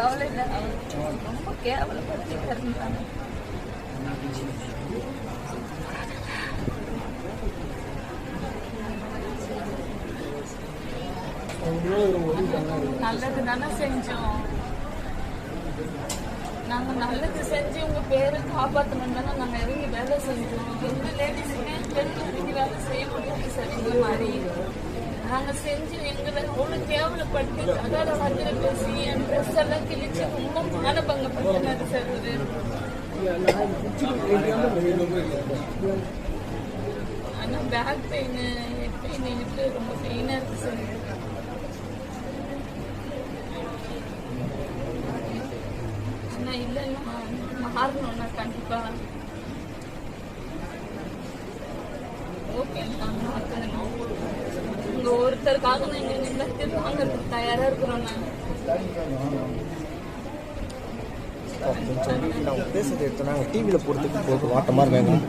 கவலை இல்லை, ரொம்ப கேவலப்படுத்தி இருந்தாங்க. நல்லது தானே செஞ்சோம், நாங்க நல்லது செஞ்சு உங்க பேரை காப்பாற்றணும் தானே நாங்க இறங்கி வேலை செஞ்சோம். எந்த லேடிஸுமே பெண்கள் இறங்கி வேலை செய்ய முடியாது சார். இந்த மாதிரி நாங்க செஞ்சு எங்களை அவ்வளவு கேவலப்படுத்தி அதால வஞ்சிர பேசி என் ட்ரெஸ் எல்லாம் கிழிச்சு ரொம்ப மானபங்கப்படுத்தினாரு சார். ஆனா பேக் பெயின் பெயின் இருக்கு, ரொம்ப பெயினா இருக்கு சார். ஆனா இல்லைன்னா மாறணும்னா கண்டிப்பா ஓகே நான் மாத்தணும். உங்க ஒருத்தருக்காக நாங்க எல்லாத்தையும் வாங்கறதுக்கு தயாரா இருக்கிறோம். நான் பேசுறது எடுத்தோன்னா டிவியில் போடுறதுக்கு போட்டு வாட்ட மாதிரி வேணும்.